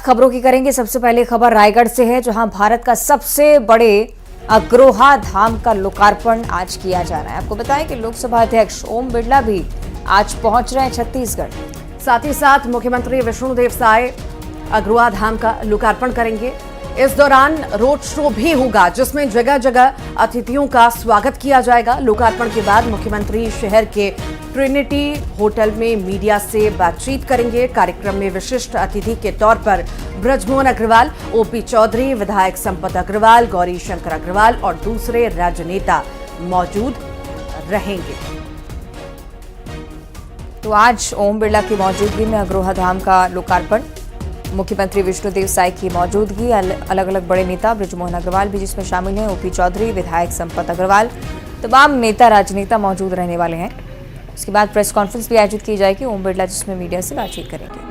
खबरों की करेंगे। सबसे पहले खबर रायगढ़ से है, जहां भारत का सबसे बड़े अग्रोहा धाम का लोकार्पण आज किया जा रहा है। आपको बताएं कि लोकसभा अध्यक्ष ओम बिरला भी आज पहुंच रहे हैं छत्तीसगढ़। साथ ही साथ मुख्यमंत्री विष्णुदेव साय अग्रोहा धाम का लोकार्पण करेंगे। इस दौरान रोड शो भी होगा, जिसमें जगह जगह अतिथियों का स्वागत किया जाएगा। लोकार्पण के बाद मुख्यमंत्री शहर के ट्रिनिटी होटल में मीडिया से बातचीत करेंगे। कार्यक्रम में विशिष्ट अतिथि के तौर पर ब्रजमोहन अग्रवाल, ओपी चौधरी, विधायक संपत अग्रवाल, गौरी शंकर अग्रवाल और दूसरे राजनेता मौजूद रहेंगे। तो आज ओम बिरला की मौजूदगी में अग्रोहा धाम का लोकार्पण, मुख्यमंत्री विष्णुदेव साय की मौजूदगी, अलग अलग बड़े नेता ब्रजमोहन अग्रवाल भी जिसमें शामिल हैं, ओपी चौधरी, विधायक संपत अग्रवाल, तमाम नेता राजनेता मौजूद रहने वाले हैं। उसके बाद प्रेस कॉन्फ्रेंस भी आयोजित की जाएगी ओम बिरला, जिसमें मीडिया से बातचीत करेंगे।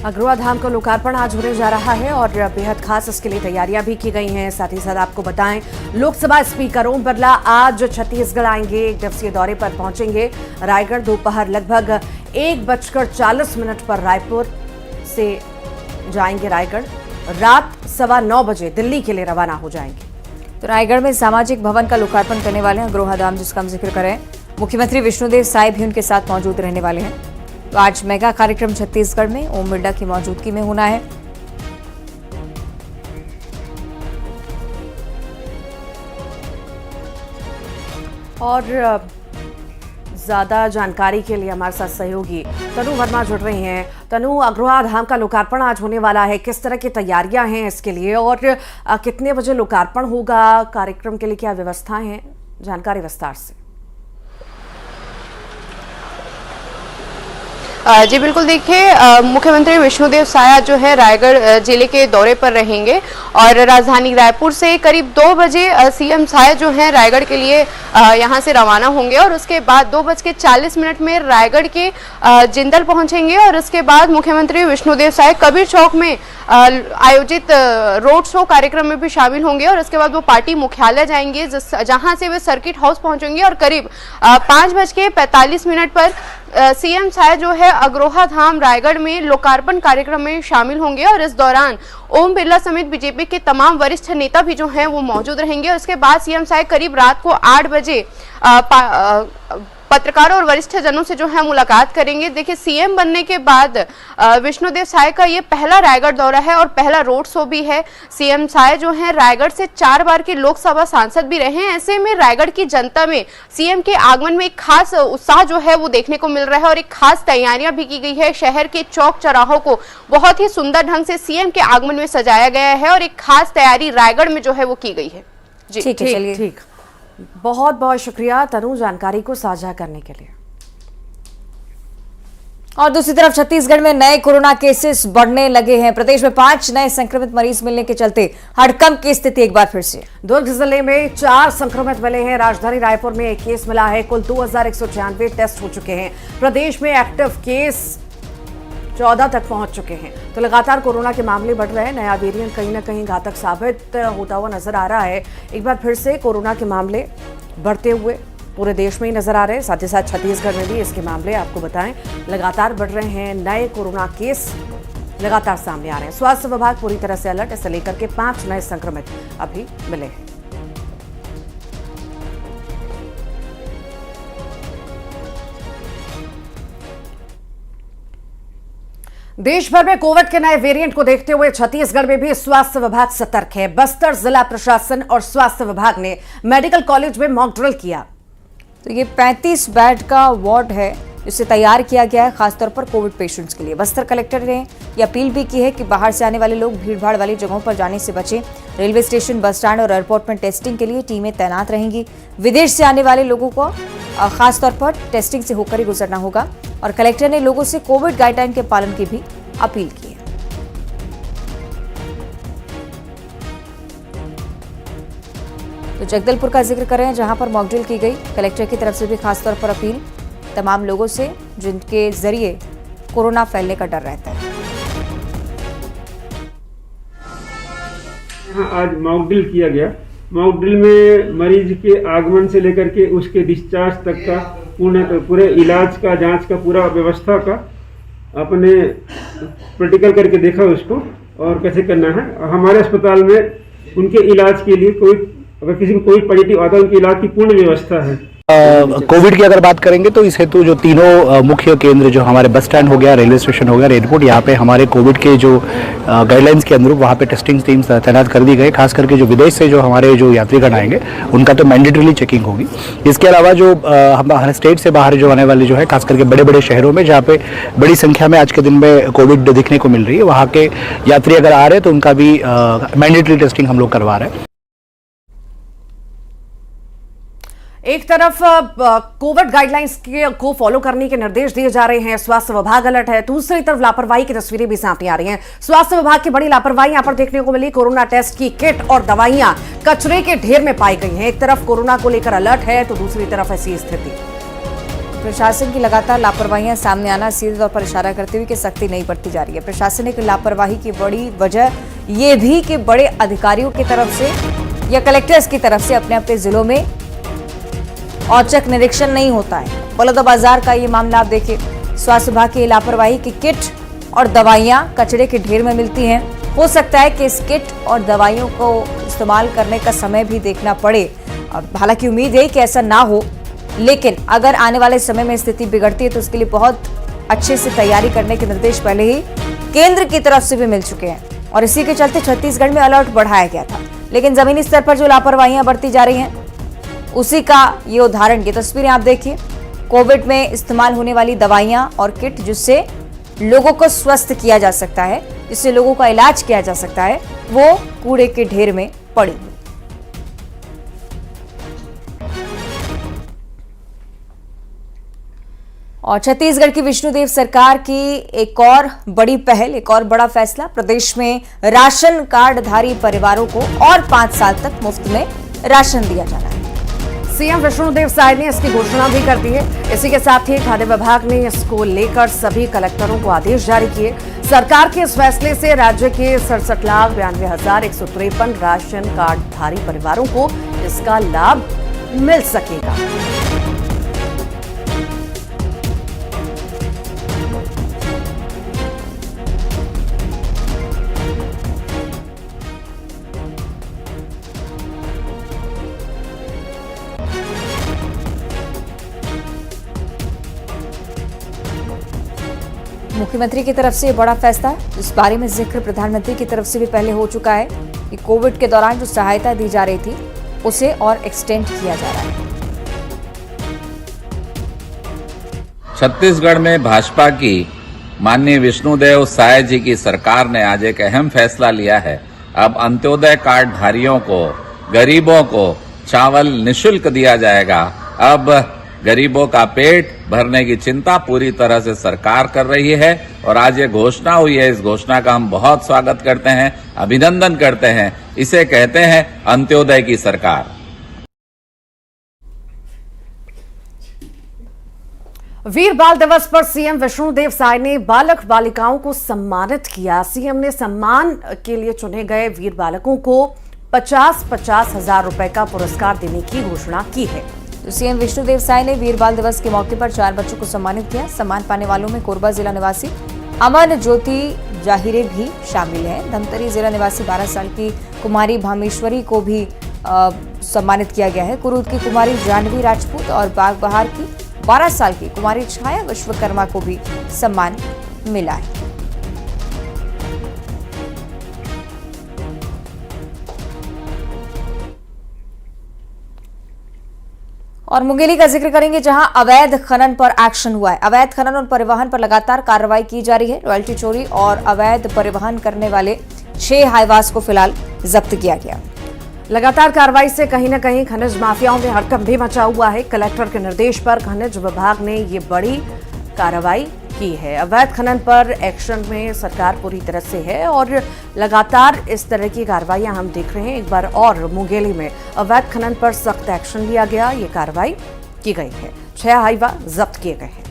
अग्रोहा धाम का लोकार्पण आज होने जा रहा है और बेहद खास इसके लिए तैयारियां भी की गई हैं। साथ ही साथ आपको बताएं, लोकसभा स्पीकर ओम बिरला आज छत्तीसगढ़ आएंगे, 1 दिवसीय दौरे पर पहुंचेंगे। रायगढ़ दोपहर लगभग 1:40 पर रायपुर से जाएंगे रायगढ़, रात 9:15 बजे दिल्ली के लिए रवाना हो जाएंगे। तो रायगढ़ में सामाजिक भवन का लोकार्पण करने वाले हैं अग्रोहा धाम, जिसका हम जिक्र करें। मुख्यमंत्री विष्णुदेव साय भी उनके साथ मौजूद रहने वाले हैं। तो आज मेगा कार्यक्रम छत्तीसगढ़ में ओम बिरला की मौजूदगी में होना है। और ज्यादा जानकारी के लिए हमारे साथ सहयोगी तनु वर्मा जुड़ रही हैं। तनु, अग्रोहा धाम का लोकार्पण आज होने वाला है, किस तरह की तैयारियां हैं इसके लिए और कितने बजे लोकार्पण होगा, कार्यक्रम के लिए क्या व्यवस्थाएं हैं, जानकारी विस्तार से। जी बिल्कुल, देखिए मुख्यमंत्री विष्णुदेव साय जो है रायगढ़ जिले के दौरे पर रहेंगे और राजधानी रायपुर से करीब 2 बजे सीएम साय जो है रायगढ़ के लिए यहां से रवाना होंगे और उसके बाद 2:40 में रायगढ़ के जिंदल पहुंचेंगे और उसके बाद मुख्यमंत्री विष्णुदेव साय कबीर चौक में आयोजित रोड शो कार्यक्रम में भी शामिल होंगे और उसके बाद वो पार्टी मुख्यालय जाएंगे, जहां से वे सर्किट हाउस पहुंचेंगे और करीब 5:45 पर सीएम साय जो है अग्रोहा धाम रायगढ़ में लोकार्पण कार्यक्रम में शामिल होंगे और इस दौरान ओम बिरला समेत बीजेपी के तमाम वरिष्ठ नेता भी जो हैं वो मौजूद रहेंगे। और उसके बाद सीएम साय करीब रात को 8 बजे पत्रकारों और वरिष्ठ जनों से जो है मुलाकात करेंगे। देखिए, सीएम बनने के बाद विष्णुदेव साय का ये पहला रायगढ़ दौरा है और पहला रोड शो भी है। सीएम साय जो है रायगढ़ से 4 बार के लोकसभा सांसद भी रहे हैं। ऐसे में रायगढ़ की जनता में सीएम के आगमन में एक खास उत्साह जो है वो देखने को मिल रहा है और एक खास तैयारियां भी की गई है। शहर के चौक चौराहों को बहुत ही सुंदर ढंग से सीएम के आगमन में सजाया गया है और एक खास तैयारी रायगढ़ में जो है वो की गई है। जी ठीक है, चलिए। ठीक, बहुत बहुत शुक्रिया तनु जानकारी को साझा करने के लिए। और दूसरी तरफ छत्तीसगढ़ में नए कोरोना केसेस बढ़ने लगे हैं। प्रदेश में 5 नए संक्रमित मरीज मिलने के चलते हड़कंप की स्थिति एक बार फिर से। दुर्ग जिले में 4 संक्रमित मिले हैं। राजधानी रायपुर में 1 केस मिला है। कुल 2196 टेस्ट हो चुके हैं। प्रदेश में एक्टिव केस 14 तक पहुंच चुके हैं। तो लगातार कोरोना के मामले बढ़ रहे हैं। नया वेरिएंट कहीं ना कहीं घातक साबित होता हुआ नजर आ रहा है। एक बार फिर से कोरोना के मामले बढ़ते हुए पूरे देश में ही नजर आ रहे हैं। साथ ही साथ छत्तीसगढ़ में भी इसके मामले आपको बताएं लगातार बढ़ रहे हैं। नए कोरोना केस लगातार सामने आ रहे हैं। स्वास्थ्य विभाग पूरी तरह से अलर्ट, इसे लेकर के 5 नए संक्रमित अभी मिले हैं। देश भर में कोविड के नए वेरिएंट को देखते हुए छत्तीसगढ़ में भी स्वास्थ्य विभाग सतर्क है। बस्तर जिला प्रशासन और स्वास्थ्य विभाग ने मेडिकल कॉलेज में मॉक ड्रिल किया। तो ये 35 बेड का वार्ड है, जिसे तैयार किया गया है खासतौर पर कोविड पेशेंट्स के लिए। बस्तर कलेक्टर ने ये अपील भी की है कि बाहर से आने वाले लोग भीड़भाड़ वाली जगहों पर जाने से बचें। रेलवे स्टेशन, बस स्टैंड और एयरपोर्ट में टेस्टिंग के लिए टीमें तैनात रहेंगी। विदेश से आने वाले लोगों को खासतौर पर टेस्टिंग से होकर ही गुजरना होगा। और कलेक्टर ने लोगों से कोविड गाइडलाइन के पालन की भी अपील की है। तो जगदलपुर का जिक्र करें, जहां पर मॉकड्रिल की गई। कलेक्टर की तरफ से भी खासतौर पर अपील तमाम लोगों से जिनके जरिए कोरोना फैलने का डर रहता है। यहाँ आज मॉकड्रिल किया गया। मॉकड्रिल में मरीज के आगमन से लेकर के उसके डिस्चार्ज तक का पूरे इलाज का, जांच का, पूरा व्यवस्था का अपने प्रैक्टिकल करके देखा उसको और कैसे करना है। हमारे अस्पताल में उनके इलाज के लिए अगर किसी को कोविड पॉजिटिव आता है, उनके इलाज की पूर्ण व्यवस्था है। कोविड की अगर बात करेंगे तो इस हेतु जो तीनों मुख्य केंद्र जो हमारे बस स्टैंड हो गया, रेलवे स्टेशन हो गया, एयरपोर्ट, यहाँ पे हमारे कोविड के जो गाइडलाइंस के अनुरूप वहाँ पे टेस्टिंग टीम तैनात कर दी गई। खास करके जो विदेश से जो हमारे जो यात्रीगण आएंगे उनका तो मैंडेटरीली चेकिंग होगी। इसके अलावा जो हमारे स्टेट से बाहर जो आने वाले जो है, खास करके बड़े बड़े शहरों में जहाँ पे बड़ी संख्या में आज के दिन में कोविड दिखने को मिल रही है, वहाँ के यात्री अगर आ रहे हैं तो उनका भी मैंडेटरी टेस्टिंग हम लोग करवा रहे हैं। एक तरफ कोविड गाइडलाइंस को फॉलो करने के निर्देश दिए जा रहे हैं, स्वास्थ्य विभाग अलर्ट है। दूसरी तरफ लापरवाही की तस्वीरें भी सामने आ रही हैं। स्वास्थ्य विभाग की बड़ी लापरवाही यहां पर देखने को मिली। कोरोना टेस्ट की किट और दवाइयां कचरे के ढेर में पाई गई हैं। एक तरफ कोरोना को लेकर अलर्ट है तो दूसरी तरफ ऐसी स्थिति। प्रशासन की लगातार लापरवाहियां सामने आना सीधे तौर पर इशारा करते हुए कि सख्ती नहीं बरती जा रही है। प्रशासनिक लापरवाही की बड़ी वजह यह भी कि बड़े अधिकारियों की तरफ से या कलेक्टर्स की तरफ से अपने अपने जिलों में औचक निरीक्षण नहीं होता है। बलौदाबाजार का ये मामला आप देखिए, स्वास्थ्य विभाग की लापरवाही की किट और दवाइयां कचरे के ढेर में मिलती हैं। हो सकता है कि इस किट और दवाइयों को इस्तेमाल करने का समय भी देखना पड़े। हालांकि उम्मीद है कि ऐसा ना हो, लेकिन अगर आने वाले समय में स्थिति बिगड़ती है तो उसके लिए बहुत अच्छे से तैयारी करने के निर्देश पहले ही केंद्र की तरफ से भी मिल चुके हैं और इसी के चलते छत्तीसगढ़ में अलर्ट बढ़ाया गया था। लेकिन जमीनी स्तर पर जो लापरवाहियां बरती जा रही हैं उसी का ये उदाहरण, ये तस्वीरें आप देखिए। कोविड में इस्तेमाल होने वाली दवाइयां और किट जिससे लोगों को स्वस्थ किया जा सकता है, जिससे लोगों का इलाज किया जा सकता है, वो कूड़े के ढेर में पड़ी। और छत्तीसगढ़ की विष्णुदेव सरकार की एक और बड़ी पहल, एक और बड़ा फैसला। प्रदेश में राशन कार्डधारी परिवारों को और 5 साल तक मुफ्त में राशन दिया जाना है। सीएम विष्णुदेव साय ने इसकी घोषणा भी कर दी है। इसी के साथ ही खाद्य विभाग ने इसको लेकर सभी कलेक्टरों को आदेश जारी किए। सरकार के इस फैसले से राज्य के 67,92,153 राशन कार्डधारी परिवारों को इसका लाभ मिल सकेगा। मुख्यमंत्री की तरफ से बड़ा फैसला, इस बारे में जिक्र प्रधानमंत्री की तरफ से भी पहले हो चुका है कि कोविड के दौरान जो सहायता दी जा रही थी उसे और एक्सटेंड किया जा रहा है। छत्तीसगढ़ में भाजपा की माननीय विष्णुदेव साय जी की सरकार ने आज एक अहम फैसला लिया है। अब अंत्योदय कार्ड धारियों को, गरीबों को चावल निःशुल्क दिया जाएगा। अब गरीबों का पेट भरने की चिंता पूरी तरह से सरकार कर रही है और आज ये घोषणा हुई है। इस घोषणा का हम बहुत स्वागत करते हैं, अभिनंदन करते हैं। इसे कहते हैं अंत्योदय की सरकार। वीर बाल दिवस पर सीएम विष्णुदेव साय ने बालक बालिकाओं को सम्मानित किया। सीएम ने सम्मान के लिए चुने गए वीर बालकों को 50-50 हजार रुपए का पुरस्कार देने की घोषणा की है। तो सीएम विष्णुदेव साय ने वीर बाल दिवस के मौके पर 4 बच्चों को सम्मानित किया। सम्मान पाने वालों में कोरबा जिला निवासी अमन ज्योति जाहिरे भी शामिल हैं। धमतरी जिला निवासी 12 साल की कुमारी भामेश्वरी को भी सम्मानित किया गया है। कुरूद की कुमारी जानवी राजपूत और बागबहार की 12 साल की कुमारी छाया विश्वकर्मा को भी सम्मान मिला है। और मुंगेली का जिक्र करेंगे, जहां अवैध खनन पर एक्शन हुआ है। अवैध खनन और परिवहन पर लगातार कार्रवाई की जा रही है। रॉयल्टी चोरी और अवैध परिवहन करने वाले 6 हाईवास को फिलहाल जब्त किया गया। लगातार कार्रवाई से कहीं न कहीं खनिज माफियाओं में हड़कंप भी मचा हुआ है। कलेक्टर के निर्देश पर खनिज विभाग ने ये बड़ी कार्रवाई की है। अवैध खनन पर एक्शन में सरकार पूरी तरह से है और लगातार इस तरह की कार्रवाइयां हम देख रहे हैं। एक बार और मुंगेली में अवैध खनन पर सख्त एक्शन लिया गया, ये कार्रवाई की गई है। 6 हाईवा जब्त किए गए हैं।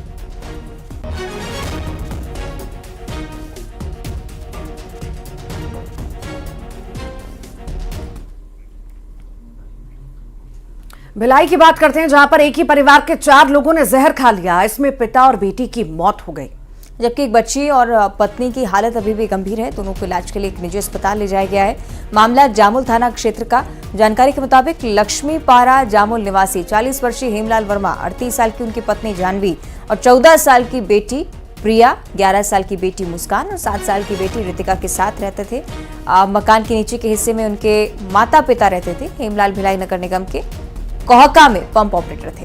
भिलाई की बात करते हैं, जहां पर एक ही परिवार के 4 लोगों ने जहर खा लिया। इसमें पिता और बेटी की मौत हो गई, जबकि एक बच्ची और पत्नी की हालत अभी भी गंभीर है। दोनों को इलाज के लिए एक निजी अस्पताल ले जाया गया है। मामला जामुल थाना क्षेत्र का। जानकारी के मुताबिक लक्ष्मी पारा जामुल निवासी 40 वर्षीय हेमलाल वर्मा, 38 साल की उनकी पत्नी जानवी और 14 साल की बेटी प्रिया, 11 साल की बेटी मुस्कान और 7 साल की बेटी रितिका के साथ रहते थे। मकान के नीचे के हिस्से में उनके माता पिता रहते थे। हेमलाल भिलाई नगर निगम के कोहका में पंप ऑपरेटर थे।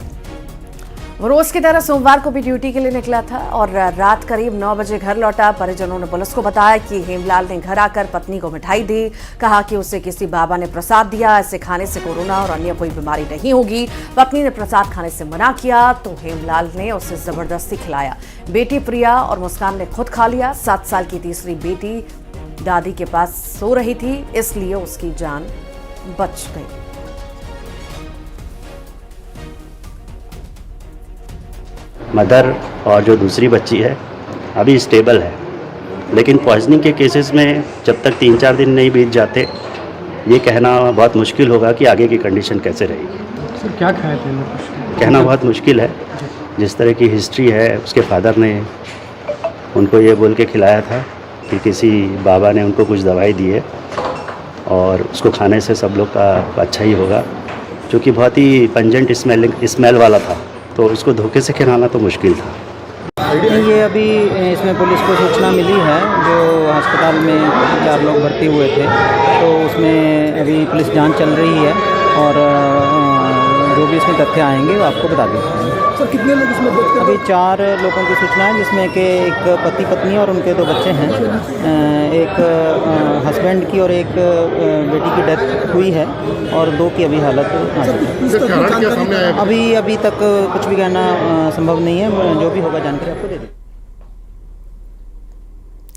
वो रोज की तरह सोमवार को भी ड्यूटी के लिए निकला था और रात करीब 9 बजे घर लौटा। परिजनों ने पुलिस को बताया कि हेमलाल ने घर आकर पत्नी को मिठाई दी, कहा कि उसे किसी बाबा ने प्रसाद दिया, ऐसे खाने से कोरोना और अन्य कोई बीमारी नहीं होगी। पत्नी ने प्रसाद खाने से मना किया तो हेमलाल ने उसे जबरदस्ती खिलाया। बेटी प्रिया और मुस्कान ने खुद खा लिया। 7 साल की तीसरी बेटी दादी के पास सो रही थी, इसलिए उसकी जान बच गई। मदर और जो दूसरी बच्ची है अभी स्टेबल है, लेकिन पॉइजनिंग के केसेस में जब तक 3-4 दिन नहीं बीत जाते, ये कहना बहुत मुश्किल होगा कि आगे की कंडीशन कैसे रहेगी। सर क्या खाए थे? कहना बहुत मुश्किल है। जिस तरह की हिस्ट्री है, उसके फादर ने उनको ये बोल के खिलाया था कि किसी बाबा ने उनको कुछ दवाई दी है और उसको खाने से सब लोग का अच्छा ही होगा, जो कि बहुत ही पंजेंट स्मेल वाला था, तो इसको धोखे से खिलाना तो मुश्किल था। ये अभी इसमें पुलिस को सूचना मिली है, जो अस्पताल में 4 लोग भर्ती हुए थे, तो उसमें अभी पुलिस जांच चल रही है और जो भी इसमें तथ्य आएंगे वो आपको बता देंगे। सर कितने लोग इसमें डेथ? अभी 4 लोगों की सूचना है, जिसमें कि एक पति पत्नी और उनके 2 बच्चे हैं। एक हस्बैंड की और एक बेटी की डेथ हुई है और 2 की अभी हालत अभी तक कुछ भी कहना संभव नहीं है। जो भी होगा जानकारी आपको दे देंगे।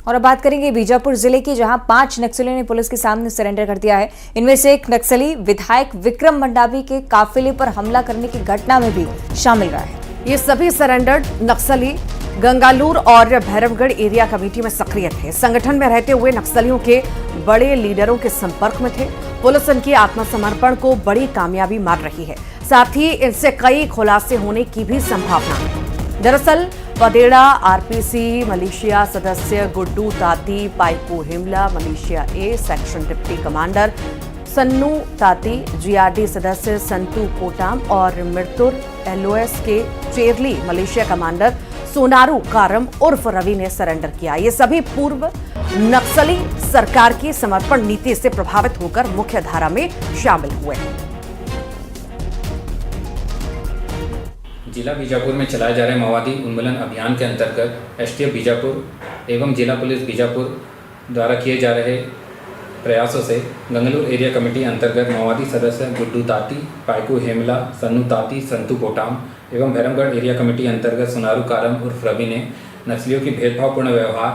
और अब बात करेंगे बीजापुर जिले की, जहां 5 नक्सलियों ने पुलिस के सामने सरेंडर कर दिया है। इनमें से एक नक्सली विधायक विक्रम मंडावी के काफिले पर हमला करने की घटना में भी शामिल रहा है। ये सभी सरेंडर्ड नक्सली गंगालूर और भैरवगढ़ एरिया कमेटी में सक्रिय थे। संगठन में रहते हुए नक्सलियों के बड़े लीडरों के संपर्क में थे। पुलिस इनके आत्मसमर्पण को बड़ी कामयाबी मान रही है। साथ ही इनसे कई खुलासे होने की भी संभावना है। दरअसल पदेड़ा आरपीसी मलेशिया सदस्य Guddu Tati, Paipu Himla militia A section deputy commander Sannu Tati, GRD सदस्य संतू पोटाम और मृतुर एलओएस के चेरली मलेशिया कमांडर सोनारू कारम उर्फ रवि ने सरेंडर किया। ये सभी पूर्व नक्सली सरकार की समर्पण नीति से प्रभावित होकर मुख्य धारा में शामिल हुए हैं। जिला बीजापुर में चलाए जा रहे माओवादी उन्मूलन अभियान के अंतर्गत एसटीएफ बीजापुर एवं जिला पुलिस बीजापुर द्वारा किए जा रहे प्रयासों से गंगलूर एरिया कमेटी अंतर्गत माओवादी सदस्य गुड्डू ताती, पाइकू हेमला, सन्नू ताती, संतू पोटाम एवं भैरमगढ़ एरिया कमेटी अंतर्गत सोनारू कारम उर्फ रवि ने नक्सलियों की भेदभावपूर्ण व्यवहार,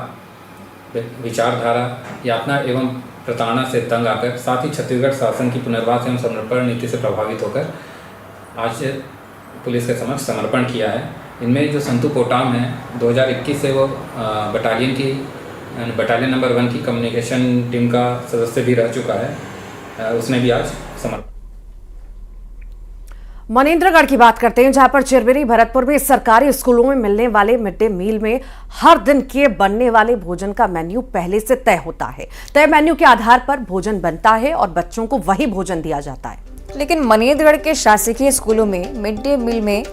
विचारधारा, यातना एवं प्रताड़ना से तंग आकर, साथ ही छत्तीसगढ़ शासन की पुनर्वास एवं समर्पण नीति से प्रभावित होकर आज पुलिस के समक्ष समर्पण किया है। इनमें जो संतू पोटाम है, 2021 से वो बटालियन नंबर 1 की कम्युनिकेशन टीम का सदस्य भी रह चुका है। उसने भी आज समर्पण। मनेन्द्रगढ़ की बात करते हैं, जहां पर चिरबिरी भरतपुर में सरकारी स्कूलों में मिलने वाले मिड डे मील में हर दिन के बनने वाले भोजन का मेन्यू पहले से तय होता है। तय मेन्यू के आधार पर भोजन बनता है और बच्चों को वही भोजन दिया जाता है। लेकिन मनेन्द्रगढ़ के शासकीय स्कूलों में मिड डे मील में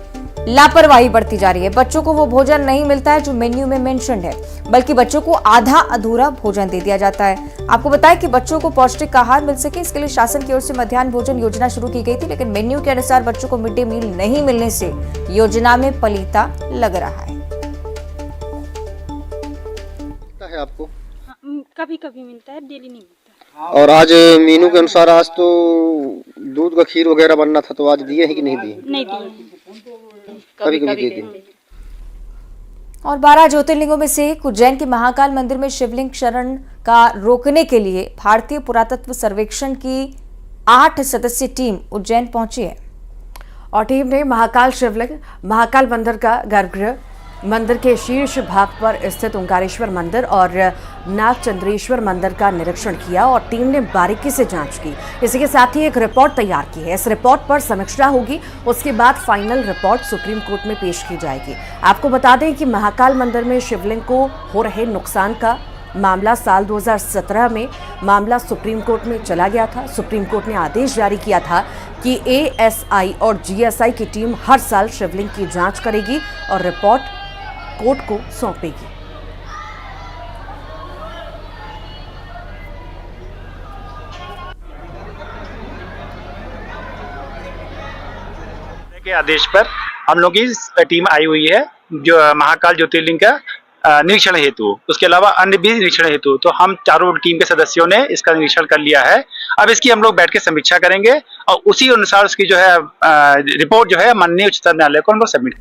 लापरवाही बढ़ती जा रही है। बच्चों को वो भोजन नहीं मिलता है जो मेन्यू में मेंशन्ड है, बल्कि बच्चों को आधा अधूरा भोजन दे दिया जाता है। आपको बताएं कि बच्चों को पौष्टिक आहार मिल सके, इसके लिए शासन की ओर से मध्याह्न भोजन योजना शुरू की गई थी, लेकिन मेन्यू के अनुसार बच्चों को मिड डे मील नहीं मिलने से योजना में पलीता लग रहा है। आपको कभी कभी मिलता है, डेली नहीं मिलता। और आज मेनू के अनुसार आज तो दूध का खीर वगैरह बनना था, तो आज दिए हैं कि नहीं दिए? नहीं दिए, कभी कभी दे दिए। और 12 ज्योतिर्लिंगों में से एक उज्जैन के महाकाल मंदिर में शिवलिंग शरण का रोकने के लिए भारतीय पुरातत्व सर्वेक्षण की 8 सदस्यीय टीम उज्जैन पहुंची है। और टीम ने महाकाल शिवलिंग, महाकाल मंदिर का गर्भगृह, मंदिर के शीर्ष भाग पर स्थित ओंकारेश्वर मंदिर और नागचंद्रेश्वर मंदिर का निरीक्षण किया और टीम ने बारीकी से जांच की। इसी के साथ ही एक रिपोर्ट तैयार की है। इस रिपोर्ट पर समीक्षा होगी, उसके बाद फाइनल रिपोर्ट सुप्रीम कोर्ट में पेश की जाएगी। आपको बता दें कि महाकाल मंदिर में शिवलिंग को हो रहे नुकसान का मामला साल 2017 में मामला सुप्रीम कोर्ट में चला गया था। सुप्रीम कोर्ट ने आदेश जारी किया था कि ASI और GSI की टीम हर साल शिवलिंग की जांच करेगी और रिपोर्ट कोर्ट को सौंपेगी। के आदेश पर हम लोग की टीम आई हुई है जो महाकाल ज्योतिर्लिंग का निरीक्षण हेतु, उसके अलावा अन्य भी निरीक्षण हेतु। तो हम चारों टीम के सदस्यों ने इसका निरीक्षण कर लिया है। अब इसकी हम लोग बैठ के समीक्षा करेंगे और उसी अनुसार उसकी जो है रिपोर्ट जो है माननीय उच्चतम न्यायालय को हम लोग सबमिट।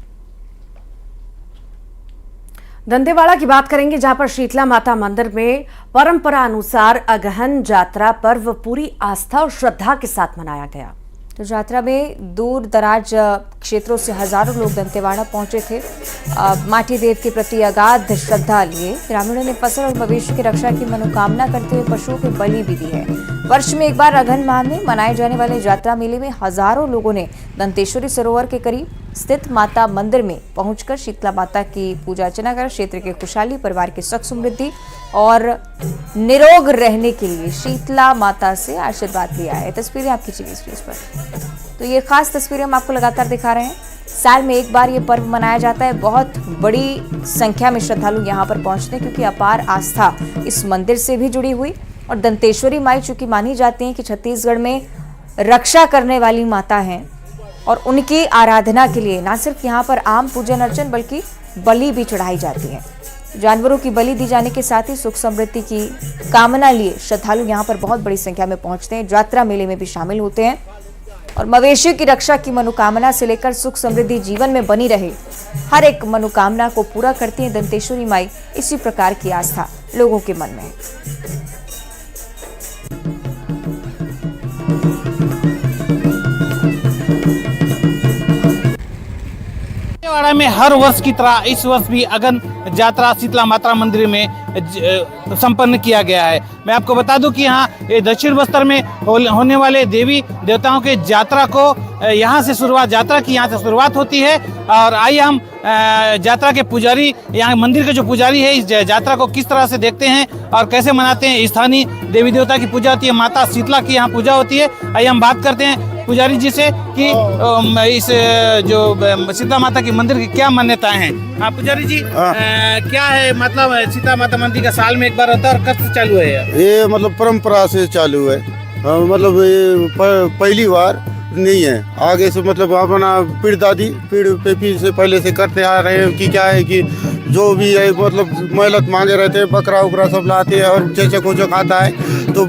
दंतेवाड़ा की बात करेंगे, जहां पर शीतला माता मंदिर में परंपरा अनुसार अगहन यात्रा पर्व पूरी आस्था और श्रद्धा के साथ मनाया गया। तो यात्रा में दूर दराज क्षेत्रों से हजारों लोग दंतेवाड़ा पहुंचे थे। माटी देव के प्रति अगाध श्रद्धा लिए ग्रामीणों ने फसल और मवेशी की रक्षा की मनोकामना करते हुए पशुओं की बलि भी दी है। वर्ष में एक बार अगहन माह में मनाए जाने वाले यात्रा मेले में हजारों लोगों ने दंतेश्वरी सरोवर के करीब स्थित माता मंदिर में पहुंचकर शीतला माता की पूजा अर्चना कर क्षेत्र के खुशहाली, परिवार की सुख समृद्धि और निरोग रहने के लिए शीतला माता से आशीर्वाद लिया है। तस्वीरें आप खींचिए स्क्रीन पर। तो ये खास तस्वीरें हम आपको लगातार दिखा रहे हैं। साल में एक बार ये पर्व मनाया जाता है। बहुत बड़ी संख्या में श्रद्धालु यहाँ पर पहुंचते हैं क्योंकि अपार आस्था इस मंदिर से भी जुड़ी हुई और दंतेश्वरी माई चूंकि मानी जाती हैं कि छत्तीसगढ़ में रक्षा करने वाली माता हैं और उनकी आराधना के लिए न सिर्फ यहाँ पर आम पूजन अर्चन बल्कि बलि भी चढ़ाई जाती है। जानवरों की बलि दी जाने के साथ ही सुख समृद्धि की कामना लिए श्रद्धालु यहाँ पर बहुत बड़ी संख्या में पहुंचते हैं। यात्रा मेले में भी शामिल होते हैं और मवेशियों की रक्षा की मनोकामना से लेकर सुख समृद्धि जीवन में बनी रहे, हर एक मनोकामना को पूरा करती है दंतेश्वरी माई। इसी प्रकार की आस्था लोगों के मन में है। दंतेवाड़ा में हर वर्ष की तरह इस वर्ष भी अगहन यात्रा शीतला माता मंदिर में संपन्न किया गया है। मैं आपको बता दूं कि यहाँ दक्षिण बस्तर में होने वाले देवी देवताओं के यात्रा को यहाँ से शुरुआत होती है। और आइए हम यात्रा के पुजारी, यहाँ मंदिर के जो पुजारी है, इस यात्रा को किस तरह से देखते हैं और कैसे मनाते हैं। स्थानीय देवी देवता की पूजा होती है, माता शीतला की यहाँ पूजा होती है। आइए हम बात करते हैं पुजारी जी से कि इस जो शीतला माता की मंदिर की क्या मान्यताएं हैं। हाँ पुजारी जी, क्या है मतलब शीतला माता मंदिर का साल में एक बार होता है और कब से चालू है? ये मतलब परंपरा से चालू है, मतलब ये पहली बार नहीं है। आगे से मतलब अपना पीढ़ दादी पीढ़ी से पहले से करते आ रहे हैं कि क्या है कि जो भी है मतलब मेहनत मांगे रहते हैं, बकरा उकरा सब लाते हैं और चेचक उचक आता है। तो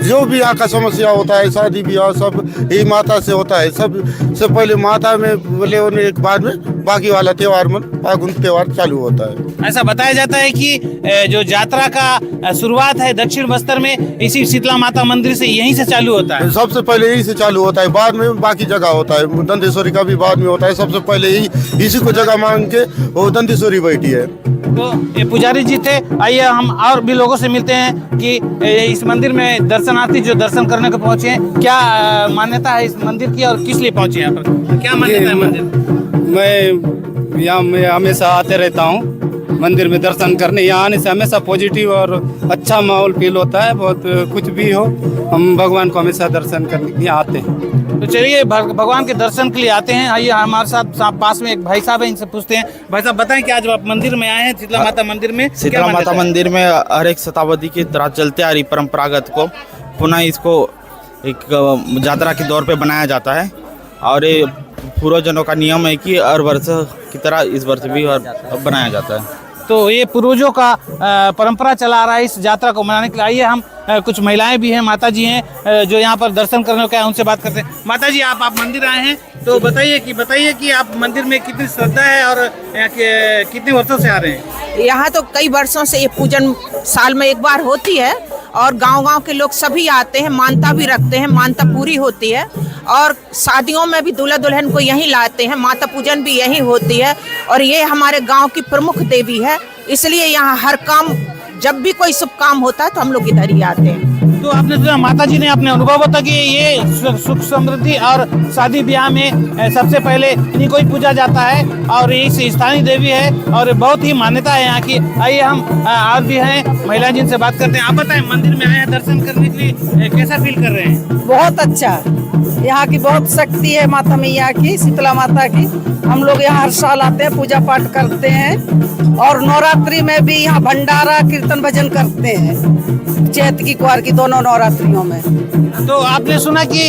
जो भी यहाँ का समस्या होता है, शादी ब्याह सब यही माता से होता है। सबसे पहले माता में बोले उन्हें एक बाद में बाकी वाला त्यौहार में फागुन त्यौहार चालू होता है। ऐसा बताया जाता है कि जो यात्रा का शुरुआत है दक्षिण बस्तर में इसी शीतला माता मंदिर से यहीं से चालू होता है। सबसे पहले यहीं से चालू होता है, बाद में बाकी जगह होता है। दंतेश्वरी का भी बाद में होता है। सबसे पहले यही इसी को जगह मांग के वो दंतेश्वरी बैठी है। तो ये पुजारी जी थे। आइए हम और भी लोगों से मिलते हैं कि इस मंदिर में दर्शनार्थी जो दर्शन करने को पहुंचे हैं, क्या मान्यता है इस मंदिर की और किस लिए पहुंचे यहाँ पर, क्या मान्यता है मंदिर? मैं यहाँ में हमेशा आते रहता हूँ मंदिर में दर्शन करने। यहाँ आने से हमेशा पॉजिटिव और अच्छा माहौल फील होता है। बहुत कुछ भी हो, हम भगवान को हमेशा दर्शन करने के लिए आते हैं। तो चलिए भगवान के दर्शन के लिए आते हैं। आइए हमारे साथ पास में एक भाई साहब है, इनसे पूछते हैं। भाई साहब बताएं कि आज आप मंदिर में आए हैं शीतला माता मंदिर में, शीतला माता मंदिर में हर एक शताब्दी की तरह चलते आ रही परंपरागत को पुनः इसको एक यात्रा के दौर पे बनाया जाता है। और ये पूर्वजनों का नियम है कि हर वर्ष की तरह इस वर्ष भी बनाया जाता है। तो ये पूर्वजों का परंपरा चला आ रहा है इस यात्रा को मनाने के लिए। आइए हम कुछ महिलाएं भी हैं, माता जी हैं जो यहाँ पर दर्शन करने को आए, उनसे बात करते हैं। माता जी, आप मंदिर आए हैं तो बताइए कि आप मंदिर में कितनी श्रद्धा है और यहाँ के कितने वर्षों से आ रहे हैं? यहाँ तो कई वर्षों से ये पूजन साल में एक बार होती है और गांव-गांव के लोग सभी आते हैं, मानता भी रखते हैं, मानता पूरी होती है और शादियों में भी दूल्हा दुल्हन को यहीं लाते हैं, माता पूजन भी यहीं होती है और ये हमारे गांव की प्रमुख देवी है, इसलिए यहाँ हर काम, जब भी कोई शुभ काम होता है तो हम लोग इधर ही आते हैं। तो आपने सुना माता जी ने अपने अनुभव बता कि ये सुख समृद्धि और शादी ब्याह में सबसे पहले इन्हीं को ही पूजा जाता है और ये स्थानीय देवी है और बहुत ही मान्यता है यहाँ की। आइए हम और भी हैं महिला जिनसे बात करते हैं। आप बताएं, मंदिर में आए हैं दर्शन करने के लिए, कैसा फील कर रहे हैं? बहुत अच्छा, यहाँ की बहुत शक्ति है माता मैया की, शीतला माता की। हम लोग यहाँ हर साल आते हैं, पूजा पाठ करते हैं और नवरात्रि में भी यहाँ भंडारा कीर्तन भजन करते हैं, चैत की कुआर की दोनों नवरात्रियों में। तो आपने सुना कि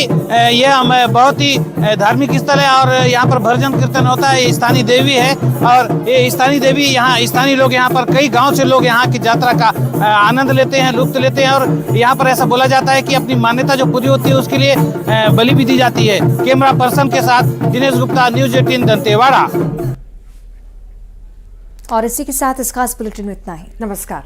यह बहुत ही धार्मिक स्थल है और यहाँ पर भजन कीर्तन होता है। ये स्थानीय देवी है और ये स्थानीय देवी, यहाँ स्थानीय लोग, यहाँ पर कई गांव से लोग यहाँ की यात्रा का आनंद लेते हैं, लुत्फ लेते हैं और यहाँ पर ऐसा बोला जाता है कि अपनी मान्यता जो पूरी होती है उसके लिए बलि भी दी जाती है। कैमरा पर्सन के साथ दिनेश गुप्ता, न्यूज़ 18 दंतेवाड़ा। और इसी के साथ इस खास बुलेटिन में इतना ही। नमस्कार।